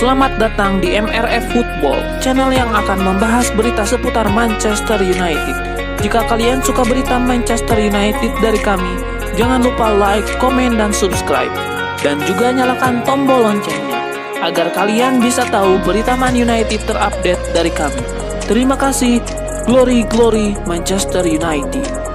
Selamat datang di MRF Football, channel yang akan membahas berita seputar Manchester United. Jika kalian suka berita Manchester United dari kami, jangan lupa like, komen, dan subscribe. Dan juga nyalakan tombol loncengnya, agar kalian bisa tahu berita Man United terupdate dari kami. Terima kasih, Glory Glory Manchester United.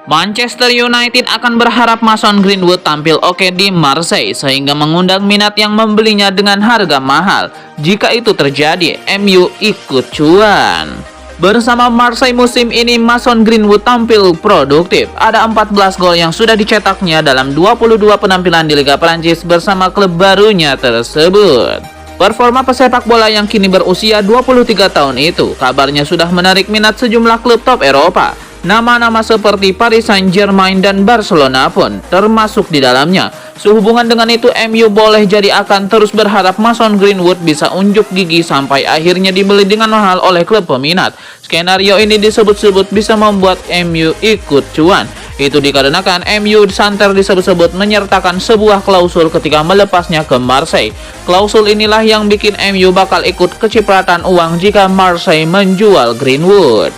Manchester United akan berharap Mason Greenwood tampil oke di Marseille sehingga mengundang minat yang membelinya dengan harga mahal. Jika itu terjadi, MU ikut cuan. Bersama Marseille musim ini, Mason Greenwood tampil produktif. Ada 14 gol yang sudah dicetaknya dalam 22 penampilan di Liga Prancis bersama klub barunya tersebut. Performa pesepak bola yang kini berusia 23 tahun itu kabarnya sudah menarik minat sejumlah klub top Eropa. Nama-nama seperti Paris Saint-Germain dan Barcelona pun termasuk di dalamnya. Sehubungan dengan itu, MU boleh jadi akan terus berharap Mason Greenwood bisa unjuk gigi sampai akhirnya dibeli dengan mahal oleh klub peminat. Skenario ini disebut-sebut bisa membuat MU ikut cuan. Itu dikarenakan MU santer disebut-sebut menyertakan sebuah klausul ketika melepasnya ke Marseille. Klausul inilah yang bikin MU bakal ikut kecipratan uang jika Marseille menjual Greenwood.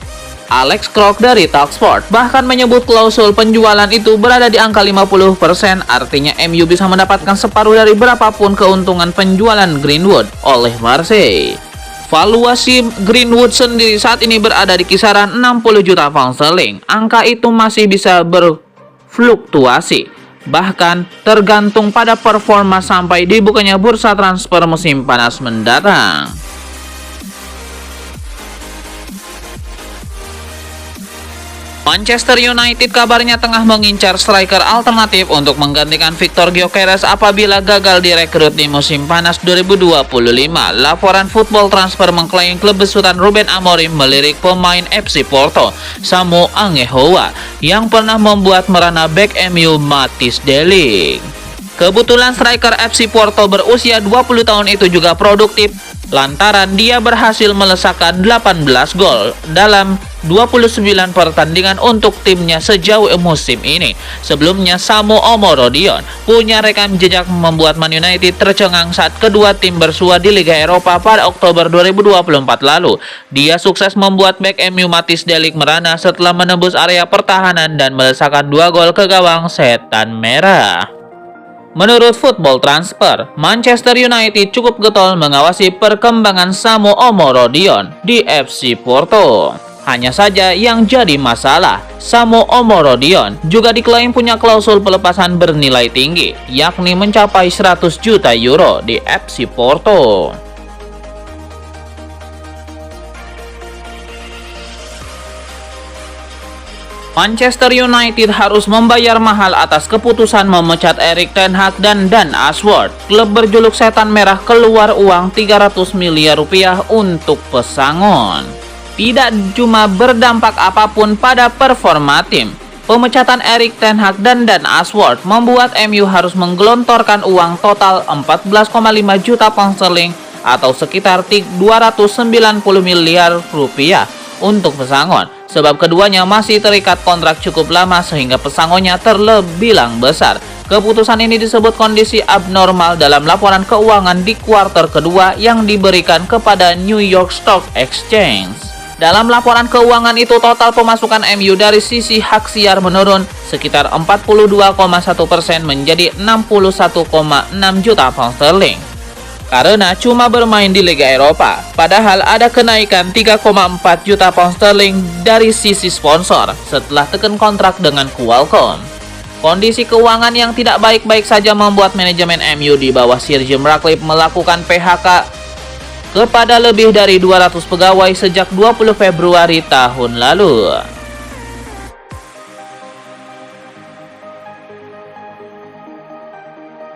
Alex Krok dari Talksport bahkan menyebut klausul penjualan itu berada di angka 50%, artinya MU bisa mendapatkan separuh dari berapapun keuntungan penjualan Greenwood oleh Marseille. Valuasi Greenwood sendiri saat ini berada di kisaran 60 juta pound sterling. Angka itu masih bisa berfluktuasi, bahkan tergantung pada performa sampai dibukanya bursa transfer musim panas mendatang. Manchester United kabarnya tengah mengincar striker alternatif untuk menggantikan Victor Gyökeres apabila gagal direkrut di musim panas 2025. Laporan Football Transfer mengklaim klub besutan Ruben Amorim melirik pemain FC Porto, Samu Angehowa, yang pernah membuat merana bek MU Matthijs de Ligt. Kebetulan striker FC Porto berusia 20 tahun itu juga produktif lantaran dia berhasil melesakkan 18 gol dalam 29 pertandingan untuk timnya sejauh musim ini. Sebelumnya, Samu Omorodion punya rekam jejak membuat Man United tercengang saat kedua tim bersua di Liga Eropa pada Oktober 2024 lalu. Dia sukses membuat bek MU Matthijs de Ligt merana setelah menembus area pertahanan dan melesakkan 2 gol ke gawang Setan Merah. Menurut Football Transfer, Manchester United cukup getol mengawasi perkembangan Samu Omorodion di FC Porto. Hanya saja yang jadi masalah, Samu Omorodion juga diklaim punya klausul pelepasan bernilai tinggi, yakni mencapai 100 juta euro di FC Porto. Manchester United harus membayar mahal atas keputusan memecat Erik ten Hag dan Dan Ashworth. Klub berjuluk Setan Merah keluar uang 300 miliar rupiah untuk pesangon. Tidak cuma berdampak apapun pada performa tim, pemecatan Erik ten Hag dan Dan Ashworth membuat MU harus menggelontorkan uang total 14,5 juta pound sterling atau sekitar 290 miliar rupiah untuk pesangon. Sebab keduanya masih terikat kontrak cukup lama sehingga pesangonnya terbilang besar. Keputusan ini disebut kondisi abnormal dalam laporan keuangan di kuartal kedua yang diberikan kepada New York Stock Exchange. Dalam laporan keuangan itu, total pemasukan MU dari sisi hak siar menurun sekitar 42,1% menjadi 61,6 juta pound sterling. Karena cuma bermain di Liga Eropa, padahal ada kenaikan 3,4 juta pound sterling dari sisi sponsor setelah tekan kontrak dengan Qualcomm. Kondisi keuangan yang tidak baik-baik saja membuat manajemen MU di bawah Sir Jim Ratcliffe melakukan PHK kepada lebih dari 200 pegawai sejak 20 Februari tahun lalu.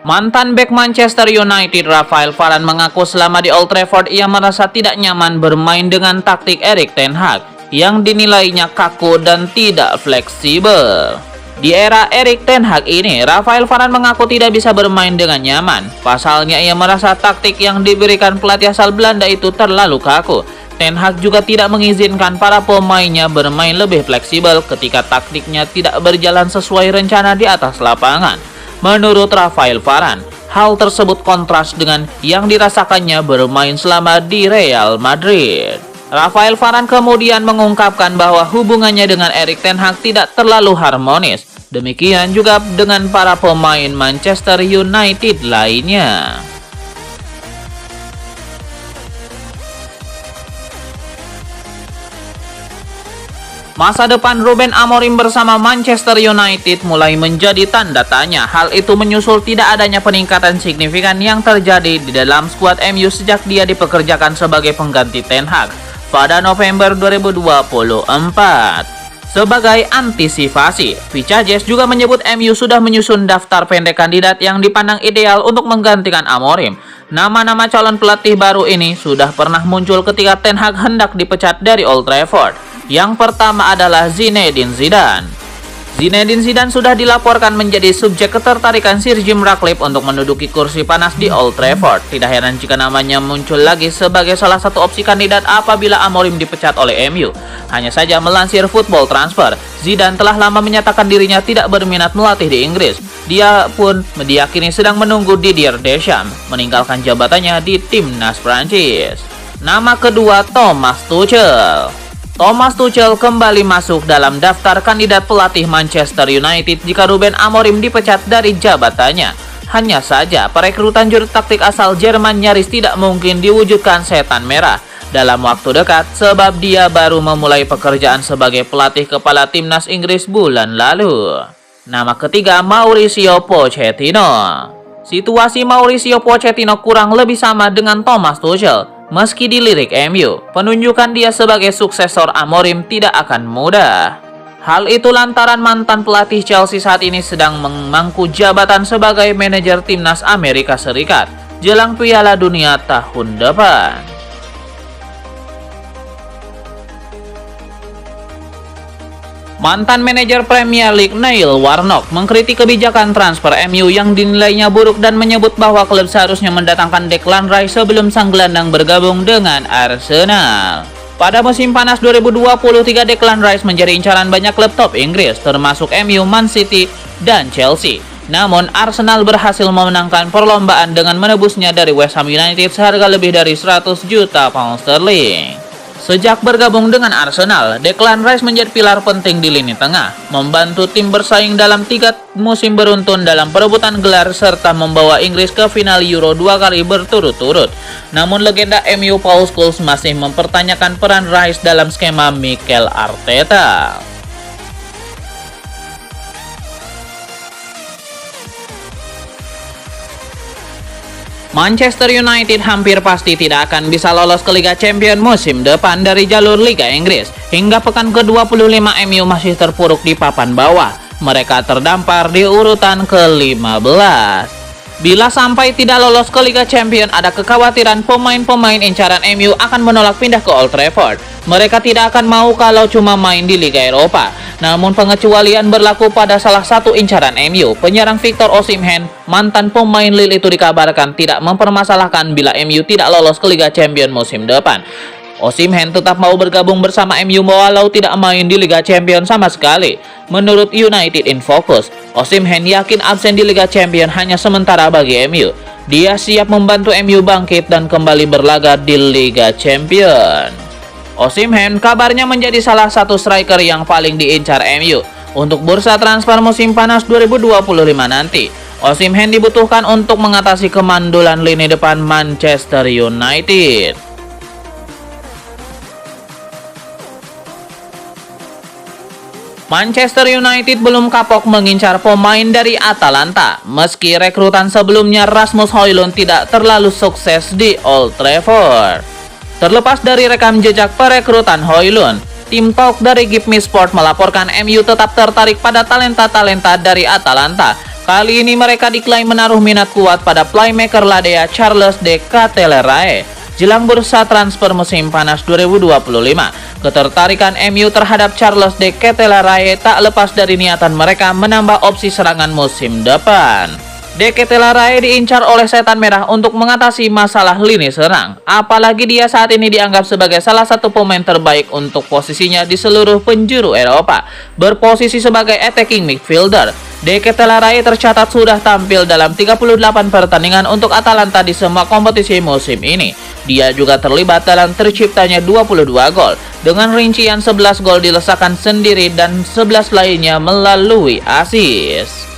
Mantan bek Manchester United Rafael Varane mengaku selama di Old Trafford ia merasa tidak nyaman bermain dengan taktik Erik ten Hag yang dinilainya kaku dan tidak fleksibel. Di era Erik ten Hag ini, Rafael Varane mengaku tidak bisa bermain dengan nyaman. Pasalnya ia merasa taktik yang diberikan pelatih asal Belanda itu terlalu kaku. Ten Hag juga tidak mengizinkan para pemainnya bermain lebih fleksibel ketika taktiknya tidak berjalan sesuai rencana di atas lapangan. Menurut Rafael Varane, hal tersebut kontras dengan yang dirasakannya bermain selama di Real Madrid. Rafael Varane kemudian mengungkapkan bahwa hubungannya dengan Erik ten Hag tidak terlalu harmonis. Demikian juga dengan para pemain Manchester United lainnya. Masa depan Ruben Amorim bersama Manchester United mulai menjadi tanda tanya. Hal itu menyusul tidak adanya peningkatan signifikan yang terjadi di dalam skuad MU sejak dia dipekerjakan sebagai pengganti Ten Hag pada November 2024. Sebagai antisipasi, Vicajes juga menyebut MU sudah menyusun daftar pendek kandidat yang dipandang ideal untuk menggantikan Amorim. Nama-nama calon pelatih baru ini sudah pernah muncul ketika Ten Hag hendak dipecat dari Old Trafford. Yang pertama adalah Zinedine Zidane. Zinedine Zidane sudah dilaporkan menjadi subjek ketertarikan Sir Jim Ratcliffe untuk menduduki kursi panas di Old Trafford. Tidak heran jika namanya muncul lagi sebagai salah satu opsi kandidat apabila Amorim dipecat oleh MU. Hanya saja melansir Football Transfer, Zidane telah lama menyatakan dirinya tidak berminat melatih di Inggris. Dia pun diyakini sedang menunggu Didier Deschamps meninggalkan jabatannya di timnas Prancis. Nama kedua, Thomas Tuchel. Thomas Tuchel kembali masuk dalam daftar kandidat pelatih Manchester United jika Ruben Amorim dipecat dari jabatannya. Hanya saja, perekrutan juru taktik asal Jerman nyaris tidak mungkin diwujudkan setan merah dalam waktu dekat sebab dia baru memulai pekerjaan sebagai pelatih kepala timnas Inggris bulan lalu. Nama ketiga, Mauricio Pochettino. Situasi Mauricio Pochettino kurang lebih sama dengan Thomas Tuchel. Meski dilirik MU, penunjukan dia sebagai suksesor Amorim tidak akan mudah. Hal itu lantaran mantan pelatih Chelsea saat ini sedang memangku jabatan sebagai manajer timnas Amerika Serikat jelang Piala Dunia tahun depan. Mantan manajer Premier League Neil Warnock mengkritik kebijakan transfer MU yang dinilainya buruk dan menyebut bahwa klub seharusnya mendatangkan Declan Rice sebelum sang gelandang bergabung dengan Arsenal. Pada musim panas 2023, Declan Rice menjadi incaran banyak klub top Inggris termasuk MU, Man City, dan Chelsea. Namun Arsenal berhasil memenangkan perlombaan dengan menebusnya dari West Ham United seharga lebih dari 100 juta pound sterling. Sejak bergabung dengan Arsenal, Declan Rice menjadi pilar penting di lini tengah, membantu tim bersaing dalam 3 musim beruntun dalam perebutan gelar serta membawa Inggris ke final Euro 2 kali berturut-turut. Namun legenda MU Paul Scholes masih mempertanyakan peran Rice dalam skema Mikel Arteta. Manchester United hampir pasti tidak akan bisa lolos ke Liga Champions musim depan dari jalur Liga Inggris. Hingga pekan ke-25 MU masih terpuruk di papan bawah. Mereka terdampar di urutan ke-15. Bila sampai tidak lolos ke Liga Champions, ada kekhawatiran pemain-pemain incaran MU akan menolak pindah ke Old Trafford. Mereka tidak akan mau kalau cuma main di Liga Eropa. Namun pengecualian berlaku pada salah satu incaran MU, penyerang Victor Osimhen. Mantan pemain Lille itu dikabarkan tidak mempermasalahkan bila MU tidak lolos ke Liga Champions musim depan. Osimhen tetap mau bergabung bersama MU walau tidak main di Liga Champions sama sekali. Menurut United in Focus, Osimhen yakin absen di Liga Champions hanya sementara bagi MU. Dia siap membantu MU bangkit dan kembali berlaga di Liga Champions. Osimhen kabarnya menjadi salah satu striker yang paling diincar MU untuk bursa transfer musim panas 2025 nanti. Osimhen dibutuhkan untuk mengatasi kemandulan lini depan Manchester United. Manchester United belum kapok mengincar pemain dari Atalanta, meski rekrutan sebelumnya Rasmus Højlund tidak terlalu sukses di Old Trafford. Terlepas dari rekam jejak perekrutan Højlund, tim Talk dari Give Me Sport melaporkan MU tetap tertarik pada talenta-talenta dari Atalanta. Kali ini mereka diklaim menaruh minat kuat pada playmaker Ladea Charles de Ketelaere. Jelang bursa transfer musim panas 2025, ketertarikan MU terhadap Charles de Ketelaere tak lepas dari niatan mereka menambah opsi serangan musim depan. De Ketelaere diincar oleh Setan Merah untuk mengatasi masalah lini serang. Apalagi dia saat ini dianggap sebagai salah satu pemain terbaik untuk posisinya di seluruh penjuru Eropa. Berposisi sebagai attacking midfielder, De Ketelaere tercatat sudah tampil dalam 38 pertandingan untuk Atalanta di semua kompetisi musim ini. Dia juga terlibat dalam terciptanya 22 gol, dengan rincian 11 gol dilesakan sendiri dan 11 lainnya melalui assist.